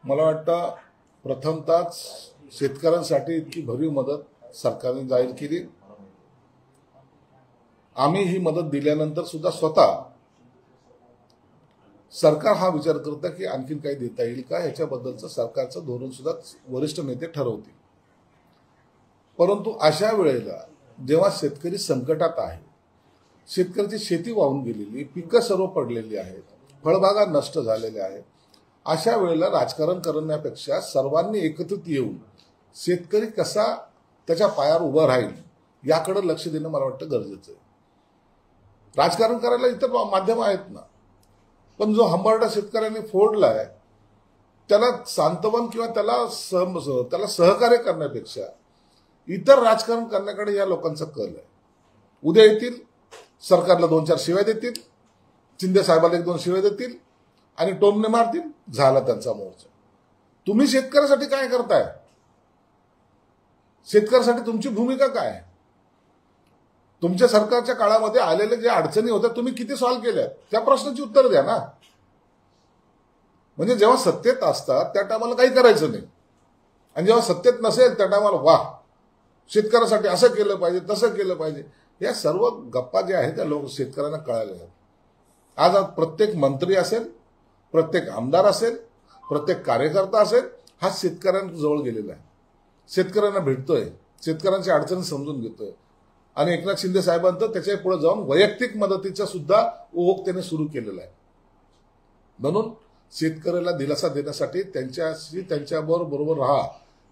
मला वाटतं प्रथमतःच शेतकऱ्यांसाठी इतकी भरीव मदत सरकारने जाहीर केली। आम्ही ही मदत दिल्यानंतर सुद्धा स्वतः सरकार हा विचार करतं की आणखीन काही देता येईल का, याच्याबद्दलचं सरकारचं धोरण सुद्धा वरिष्ठ नेते ठरवतील। परंतु अशा वेळेला जेव्हा शेतकरी संकटात आहे, शेतकऱ्याची शेती वाहून गेलेली, पिकं सर्व पडलेली आहेत, फळबागा नष्ट झालेल्या आहेत, अशा वेळेला राजकारण करण्यापेक्षा सर्वांनी एकत्रित येऊन शेतकरी कसा त्याच्या पायावर उभा राहील याकडे लक्ष देणं मला वाटतं गरजेचं आहे। राजकारण करायला इतर माध्यम आहेत ना, पण जो हंबरडा शेतकऱ्यांनी फोडलाय त्याला सांत्वन किंवा त्याला सहकार्य करण्यापेक्षा इतर राजकारण करण्याकडे या लोकांचा कल आहे। उद्या येतील, सरकारला 2-4 शिव्या देतील, शिंदे साहेबांना 1-2 शिव्या देतील आणि टोमणे मारतील, झाला त्यांचा मोर्चा। तुम्ही शेतकऱ्यासाठी काय करताय? शेतकऱ्यासाठी तुमची भूमिका काय आहे? तुमच्या सरकारच्या काळामध्ये आलेले जे अडचणी होत्या तुम्ही किती सॉल्व्ह केल्या, त्या प्रश्नाची उत्तर द्या ना। म्हणजे जेव्हा सत्तेत असतात त्या टायमाला काही करायचं नाही, आणि जेव्हा सत्तेत नसेल त्या टायमाला वाह शेतकऱ्यासाठी असं केलं पाहिजे, तसं केलं पाहिजे, या सर्व गप्पा ज्या आहेत त्या लोक शेतकऱ्यांना कळाल्या आहेत। आज प्रत्येक मंत्री असेल, प्रत्येक आमदार असेल, प्रत्येक कार्यकर्ता असेल, हा शेतकऱ्यांजवळ गेलेला आहे, शेतकऱ्यांना भेटतोय, शेतकऱ्यांची अडचणी समजून घेतोय। आणि एकनाथ शिंदे साहेबांचं त्याच्या पुढे जाऊन वैयक्तिक मदतीचा सुद्धा ओघ त्याने सुरू केलेला आहे। म्हणून शेतकऱ्याला दिलासा देण्यासाठी त्यांच्याबरोबर राहा,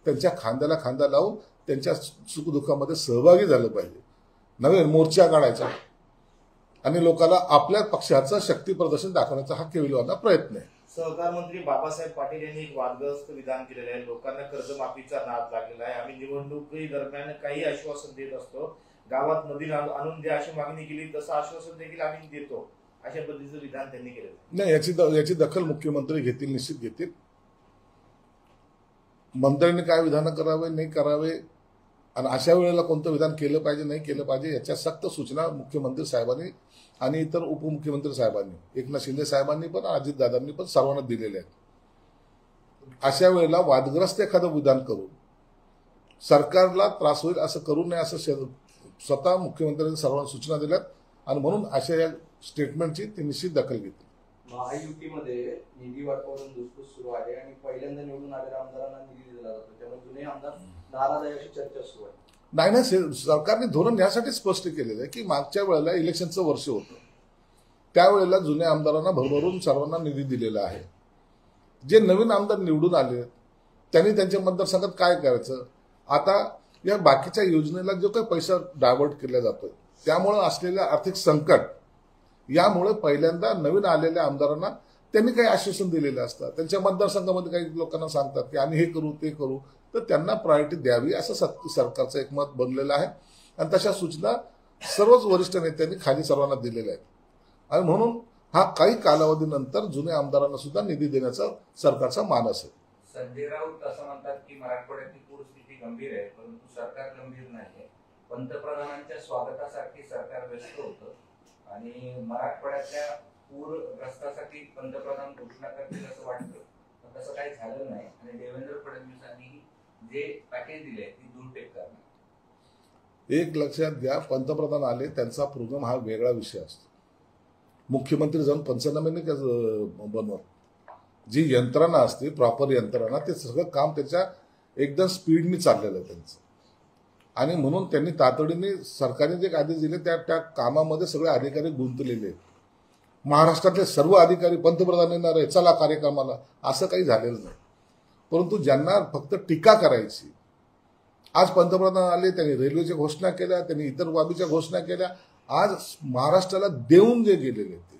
त्यांच्या खांद्याला खांदा लावून त्यांच्या सुखदुःखामध्ये सहभागी झालं पाहिजे। नवे मोर्चा काढायचा आणि लोकांना आपल्या पक्षाचं शक्ती प्रदर्शन दाखवण्याचा हा केविलवाना प्रयत्न आहे। सहकार मंत्री बाबासाहेब पाटील यांनी एक वादग्रस्त विधान केलेलं आहे। लोकांना कर्जमाफीचा नाद लागलेला आहे। आम्ही निवडणुकी दरम्यान काही आश्वासन देत असतो, गावात नदी आणून द्या अशी मागणी केली, तसं आश्वासन देखील आम्ही देतो, अशा पद्धतीचं विधान त्यांनी केलेलं नाही। याची दखल मुख्यमंत्री घेतील, निश्चित घेतील। मंत्र्यांनी काय विधान करावे नाही करावे आणि अशा वेळेला कोणतं विधान केलं पाहिजे नाही केलं पाहिजे याच्या सक्त सूचना मुख्यमंत्री साहेबांनी आणि इतर उपमुख्यमंत्री साहेबांनी, एकनाथ शिंदे साहेबांनी पण, अजितदादांनी पण सर्वांना दिलेले आहेत। अशा वेळेला वादग्रस्त एखादं विधान करून सरकारला त्रास होईल असं करू नये असं स्वतः मुख्यमंत्र्यांनी सर्वांना सूचना दिल्यात आणि म्हणून अशा या स्टेटमेंटची ते निश्चित दखल घेतील। महायुतीमध्ये निधी वाटपावरून धुसफूस सुरू आहे आणि पहिल्यांदा निवडून आलेल्या आमदारांना निधी दिला जातो, त्यामुळे जुने आमदार नाराज आहे अशी चर्चा सुरू आहे। नाही, सरकारने धोरण यासाठी स्पष्ट केलेलं आहे की मागच्या वेळेला इलेक्शनचं वर्ष होतं, त्यावेळेला जुन्या आमदारांना भरभरून सर्वांना निधी दिलेला आहे। जे नवीन आमदार निवडून आले त्यांनी त्यांच्या मतदारसंघात काय करायचं, आता या बाकीच्या योजनेला जो काही पैसा डायव्हर्ट केला जातोय त्यामुळे असलेलं आर्थिक संकट, यामुळे पहिल्यांदा नवीन आलेल्या आमदारांना त्यांनी काही आश्वासन दिलेले असतात, त्यांच्या मतदारसंघामध्ये काही लोकांना सांगतात की आम्ही हे करू ते करू, तर त्यांना प्रायोरिटी द्यावी असं सरकारचं एक मत बनलेलं आहे आणि तशा सूचना सर्वच वरिष्ठ नेत्यांनी खाली सर्वांना दिलेल्या आहेत। आणि म्हणून हा काही कालावधीनंतर जुन्या आमदारांना सुद्धा निधी देण्याचा सरकारचा मानस आहे। संजय राऊत असं म्हणतात की मराठवाड्यातली पूरस्थिती गंभीर आहे, परंतु सरकार गंभीर नाही। पंतप्रधानांच्या स्वागतासाठी सरकार व्यस्त होतं आणि मराठवाड्यातल्या पूरग्रस्तासाठी पंतप्रधान घोषणा करतील असं वाटतं, पण तसं काही झालं नाही आणि देवेंद्र फडणवीसांनी जे पॅकेज दिले ती दूरटेक करणार। एक लक्षात घ्या, पंतप्रधान आले त्यांचा प्रोग्राम हा वेगळा विषय असतो। मुख्यमंत्री जाऊन पंचनामे बनवत, जी यंत्रणा असते प्रॉपर यंत्रणा, ते सगळं काम त्याच्या एकदम स्पीडनी चाललेलं आहे त्यांचं, आणि म्हणून त्यांनी तातडीने सरकारने जे आदेश दिले त्या कामामध्ये सगळे अधिकारी गुंतलेले आहेत। महाराष्ट्रातले सर्व अधिकारी पंतप्रधान येणार आहे चला कार्यक्रमाला असं काही झालेलं नाही, परंतु ज्यांना फक्त टीका करायची, आज पंतप्रधान आले, त्यांनी रेल्वेच्या घोषणा केल्या, त्यांनी इतर बाबीच्या घोषणा केल्या, आज महाराष्ट्राला देऊन जे गेलेले ते,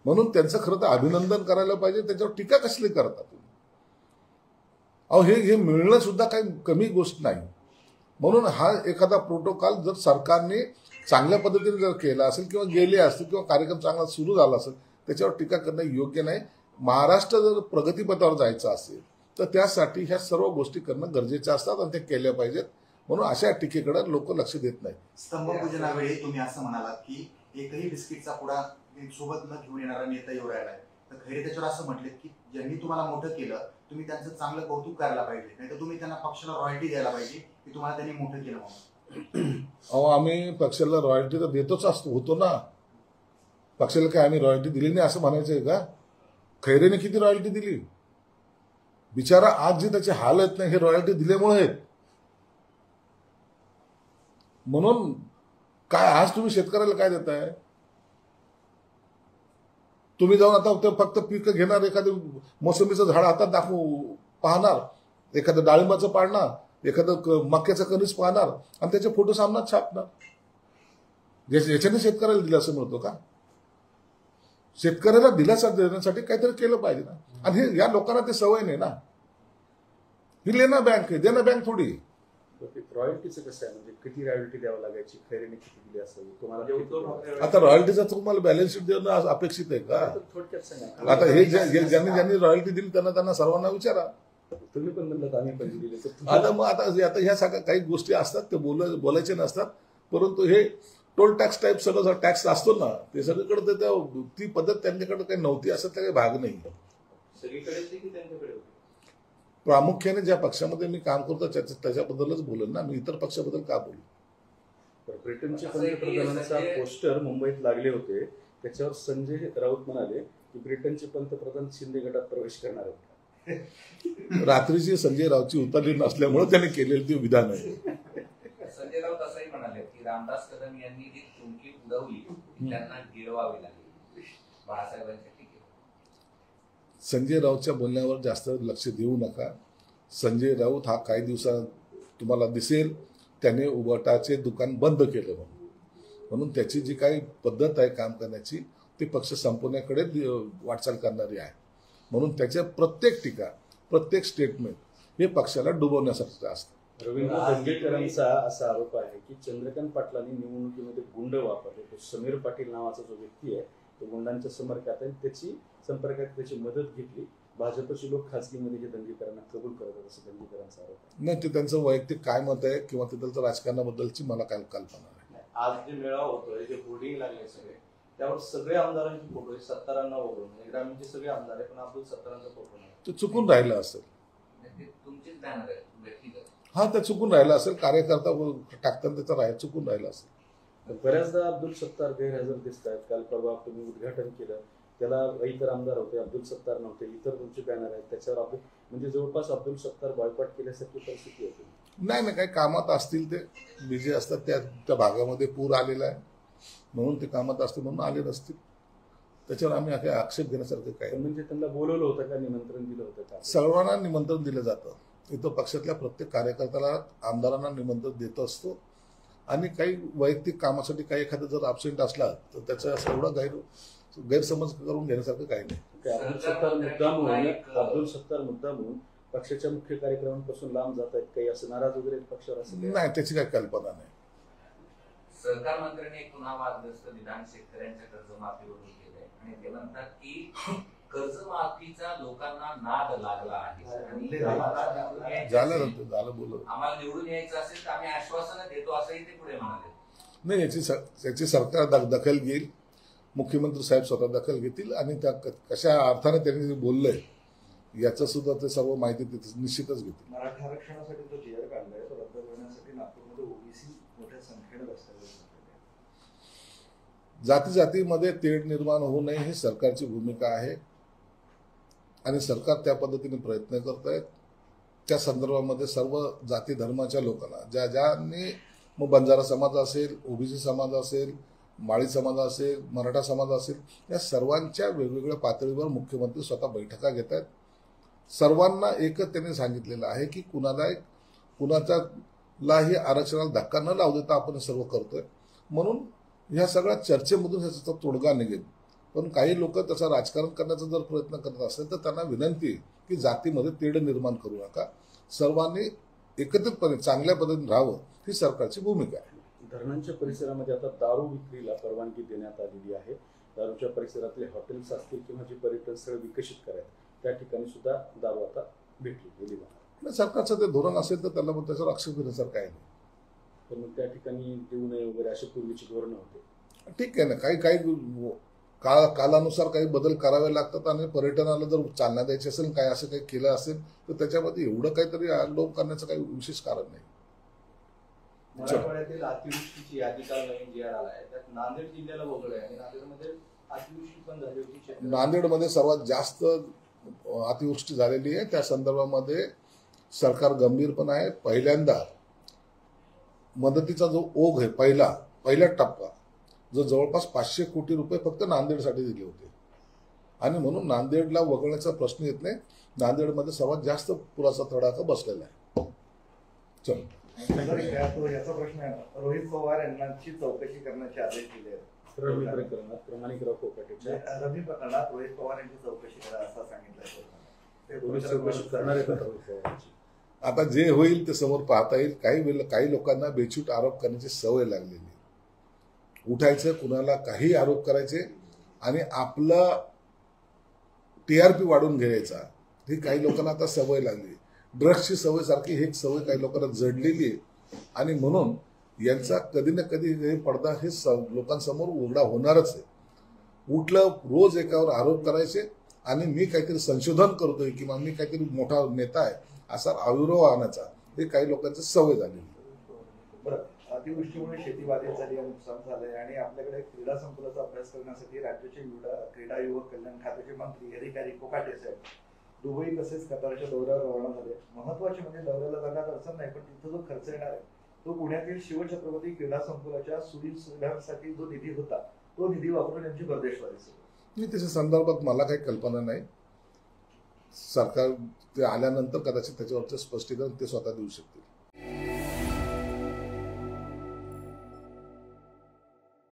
म्हणून त्यांचं खरं तर अभिनंदन करायला पाहिजे, त्याच्यावर टीका कसली करता तुम्ही? अहो हे मिळणं सुद्धा काही कमी गोष्ट नाही। म्हणून हा एखादा प्रोटोकॉल जर सरकारने चांगल्या पद्धतीने जर केला असेल किंवा गेले असतील किंवा कार्यक्रम चांगला सुरू झाला असेल, त्याच्यावर टीका करणं योग्य नाही। महाराष्ट्र जर प्रगतीपथावर जायचं असेल तर त्यासाठी ह्या सर्व गोष्टी करणं गरजेच्या असतात आणि ते केल्या पाहिजेत, म्हणून अशा टीकेकडे लोक लक्ष देत नाही। स्तंभपूजनावेळी तुम्ही असं म्हणालात की एकही बिस्किटचा पुडा सोबत न घेऊन येणारा नेता येऊ राहिलाय, तर खैरे त्याच्यावर असं म्हटले की ज्यांनी तुम्हाला मोठं केलं तुम्ही त्यांचं चांगलं कौतुक करायला पाहिजे, नाही तर तुम्ही त्यांना पक्षाला रॉयल्टी द्यायला पाहिजे की तुम्हाला त्यांनी मोठं केलं म्हणून. अहो आम्ही पक्षाला रॉयल्टी तर देतोच होतो ना. पक्षाला काय आम्ही रॉयल्टी दिली नाही असं म्हणायचंय का? खैरेने किती रॉयल्टी दिली? बिचारा आज जे त्याचे हाल आहेत ना हे रॉयल्टी दिल्यामुळे आहेत. म्हणून काय आज तुम्ही शेतकऱ्याला काय देताय? तुम्ही जाऊन आता ते फक्त पीक घेणार, एखादं मोसंबीचं झाड हातात पाहणार, एखादं डाळिंबाचं पाडणार, एखादं मक्याचं कणीस पाहणार आणि त्याचे फोटो सामनात छापणार. याच्याने शेतकऱ्याला दिलासा मिळतो का? शेतकऱ्याला दिलासा देण्यासाठी काहीतरी केलं पाहिजे ना. आणि हे या लोकांना ते सवय नाही ना. ही लेना बँक आहे, देना बँक थोडी. रॉयल्टीचं कसं आहे, म्हणजे किती रॉयल्टी द्यावं लागायची, खैरेने किती दिली असेल तुम्हाला? आता रॉयल्टीचा तुम्हाला बॅलन्स शीट देणं अपेक्षित आहे का? थोडक्यात सांगा. आता हे ज्यांनी रॉयल्टी दिली त्यांना सर्वांना विचारा. तुम्ही पण म्हणलं आम्ही पण दिले. आता मग आता ह्या सगळ्या काही गोष्टी असतात ते बोलायचे नसतात, परंतु हे टोल टॅक्स टाईप सगळं जर टॅक्स असतो ना ते सगळीकडे ती पद्धत त्यांच्याकडे काही नव्हती असं काही भाग नाही. सगळीकडेच की त्यांच्याकडे होते? प्रामुख्याने ज्या पक्षामध्ये मी काम करतो त्याच्याबद्दलच बोलेन ना, मी इतर पक्षाबद्दल का बोलू? ब्रिटनचे पंतप्रधानांचा पोस्टर मुंबईत लागले होते, त्याच्यावर संजय राऊत म्हणाले की ब्रिटनचे पंतप्रधान शिंदे गटात प्रवेश करणार आहेत. रात्रीची संजय राऊतची उतरली नसल्यामुळे त्यांनी केलेली ती विधान आहे. संजय राऊत असंही म्हणाले की रामदास कदम यांनी जी चुमकी उडवली त्यांना गिळवावी लागली बाळासाहेबांच्या टीकेवर. संजय राऊतच्या बोलण्यावर जास्त लक्ष देऊ नका. संजय राऊत हा काही दिवसात तुम्हाला दिसेल त्याने उबाटाचे दुकान बंद केलं म्हणून त्याची जी काही पद्धत आहे काम करण्याची ती पक्ष संपवण्याकडे वाटचाल करणारी आहे. म्हणून त्याच्या प्रत्येक टीका प्रत्येक स्टेटमेंट हे पक्षाला डुबवण्यासाठी असतं. रवींद्र दंगेकरांचा असा आरोप आहे की चंद्रकांत पाटलांनी निवडणुकीमध्ये गुंड वापरले. तो समीर पाटील नावाचा जो व्यक्ती आहे तो गुंडांच्या संपर्कात आहे, त्याची मदत घेतली. भाजपचे लोक खासगीमध्ये हे दंगेकरांना कबूल करतात असं दंगेकरांचा आरोप आहे. नाही, ते त्यांचं वैयक्तिक काय मत आहे किंवा तिथलं राजकारणाबद्दलची मला काय कल्पना नाही. आज जे मेळावा होतोय, जे होर्डिंग लागले सगळे, त्यावर सगळे आमदारांचे फोटो आहेत. 17 वगळून ग्रामीणचे सगळे आमदार आहे, पण अब्दुल सत्तारांचा फोटो नाही. ते चुकून राहिलं असेल. ते तुमचीच बॅनर आहे व्यक्तिगत. हा, ते चुकून राहिलं असेल. कार्यकर्ता टाकताना त्याचा चुकून राहिला असेल. बऱ्याचदा अब्दुल सत्तार गैरहजर दिसत आहेत. काल परवा तुम्ही उद्घाटन केलं, त्याला इतर आमदार होते, अब्दुल सत्तार नव्हते. इतर तुमचे बॅनर आहेत त्याच्यावर म्हणजे जवळपास अब्दुल सत्तार बॉयकॉट केल्यासारखी परिस्थिती होती. नाही, काही कामात असतील ते बिझी असतात. त्या भागामध्ये पूर आलेला आहे म्हणून ते कामात असतील म्हणून आले नसतील. त्याच्यावर आम्ही काही आक्षेप घेण्यासारखं काय. म्हणजे त्यांना बोलवलं होतं का, निमंत्रण दिलं होतं का? सर्वांना निमंत्रण दिलं जातं. इथं पक्षातल्या प्रत्येक कार्यकर्त्याला आमदारांना निमंत्रण देत असतो आणि काही वैयक्तिक कामासाठी काही एखादा जर अब्सेंट असला तर त्याचा असं एवढा गैरसमज करून घेण्यासारखं काही नाही. अब्दुल सत्तार मुद्दामून पक्षाच्या मुख्य कार्यक्रमांपासून लांब जात आहेत काही, असं नाराज वगैरे पक्षावर असं नाही, त्याची काही कल्पना नाही. सहकार मंत्र्यांनी एक पुन्हा वादग्रस्त विधान शेतकऱ्यांच्या कर्जमाफीवरून केलंय आणि ते म्हणतात की कर्जमाफीचा लोकांना नाद लागला आहे. झालं बोलत. आम्हाला निवडून यायचं असेल तर आम्ही आश्वासनं देतो असंही ते पुढे म्हणाले. नाही, याची सरकार दखल घेईल. मुख्यमंत्री साहेब स्वतः दखल घेतील आणि त्या कशा अर्थाने त्यांनी बोललंय याचं सुद्धा ते सर्व माहिती निश्चितच घेतील. मराठा आरक्षणासाठी जो जी आर काढलाय तो रद्द करण्यासाठी नागपूरमध्ये ओबीसी मोठ्या संख्येने बसलेले. जातीमध्ये तेढ निर्माण होऊ नये ही सरकारची भूमिका आहे आणि सरकार त्या पद्धतीने प्रयत्न करत आहेत. त्या संदर्भामध्ये सर्व जाती धर्माच्या लोकांना ज्यांनी मग बंजारा समाज असेल, ओबीसी समाज असेल, माळी समाज असेल, मराठा समाज असेल, या सर्वांच्या वेगवेगळ्या पातळीवर मुख्यमंत्री स्वतः बैठका घेत आहेत. सर्वांना एकच त्यांनी सांगितलेलं आहे की कुणाच्यालाही आरक्षणाला धक्का न लावू देता आपण सर्व करतोय. म्हणून ह्या सगळ्या चर्चेमधून ह्याचा तोडगा निघेल. पण काही लोक त्याचा राजकारण करण्याचा जर प्रयत्न करत असेल तर त्यांना विनंती आहे की जातीमध्ये तेढ निर्माण करू नका. सर्वांनी एकत्रितपणे चांगल्या पद्धतीने राहावं ही सरकारची भूमिका आहे. धरणांच्या परिसरामध्ये आता दारू विक्रीला परवानगी देण्यात आलेली आहे. दारूच्या परिसरातले हॉटेल्स असतील किंवा जे पर्यटन स्थळ विकसित करायचे त्या ठिकाणी सुद्धा दारू आता गेली जाणार. सरकारचं ते धोरण असेल तर त्याला मग त्याच्यावर आक्षेप घेण्यासारखं काय नाही. पण मग त्या ठिकाणी देऊ नये वगैरे अशी पूर्वीची धोरणं होते. ठीक आहे ना, कालानुसार काही बदल करावे लागतात आणि पर्यटनाला जर चालना द्यायची असेल, काय असं काही केलं असेल तर त्याच्यामध्ये एवढं काहीतरी आगडोम करण्याचं काही विशेष कारण नाही. मराठवाड्यातील अतिवृष्टीची यादी काल नवीन जी आर आलाय, त्यात नांदेड जिल्ह्याला वगळलं आहे आणि नांदेडमध्ये अतिवृष्टी पण झाली होती. नांदेडमध्ये सर्वात जास्त अतिवृष्टी झालेली आहे. त्या संदर्भामध्ये सरकार गंभीर पण आहे. पहिल्यांदा मदतीचा जो ओघ आहे, पहिला टप्पा जो जवळपास 500 कोटी रुपये फक्त नांदेडसाठी दिले होते आणि म्हणून नांदेडला वगळण्याचा प्रश्न येत नाही. नांदेडमध्ये सर्वात जास्त पुराचा तडाखा बसलेला आहे. चल याचा प्रश्न आहे, रोहित पवार यांची चौकशी करण्याचे आदेश दिले आहेत. रवी प्रकरणात प्रमाणिकराव कोकाटेच्या रवी प्रकरणात रोहित पवार यांची चौकशी करा असं सांगितलंय. पोलीस चौकशी करणार आहेत आता रोहित पवारांची. आता जे होईल ते समोर पाहता येईल. काही लोकांना बेछूट आरोप करण्याची सवय लागलेली, उठायचं कुणाला काही आरोप करायचे आणि आपला TRP वाढून घ्यायचा. ही काही लोकांना आता सवय लागली. ड्रग्सची सवय सारखी ही सवय काही लोकांना जडलेली आहे आणि म्हणून यांचा कधी ना कधी हे पडदा हे लोकांसमोर उघडा होणारच आहे. उठलं रोज एकावर आरोप करायचे आणि मी काहीतरी संशोधन करतोय किंवा मी काहीतरी मोठा नेता आहे असा आविर्भाव आणायचा, हे काही लोकांची सवय झालेली. बरं, अतिवृष्टीमुळे शेती बाधित झाली, नुकसान झालंय आणि आपल्याकडे क्रीडा संकुलाचा अभ्यास करण्यासाठी राज्याचे क्रीडा युवक कल्याण खात्याचे मंत्री अधिकारी कोकाटे साहेब दुबई तसेच कतारच्या दौऱ्यावर रवाना झाले. महत्वाचे म्हणजे दौऱ्याला जाण्यात अडचण नाही, पण तिथं जो खर्च येणार आहे तो पुण्यातील शिवछत्रपती क्रीडा संकुलाच्या सुविधांसाठी जो निधी होता तो निधी वापरून यांची परदेशवारी सुरू. त्याच्या संदर्भात मला काही कल्पना नाही. सरकार ते आल्यानंतर कदाचित त्याच्यावरचं स्पष्टीकरण ते स्वतः देऊ शकतील.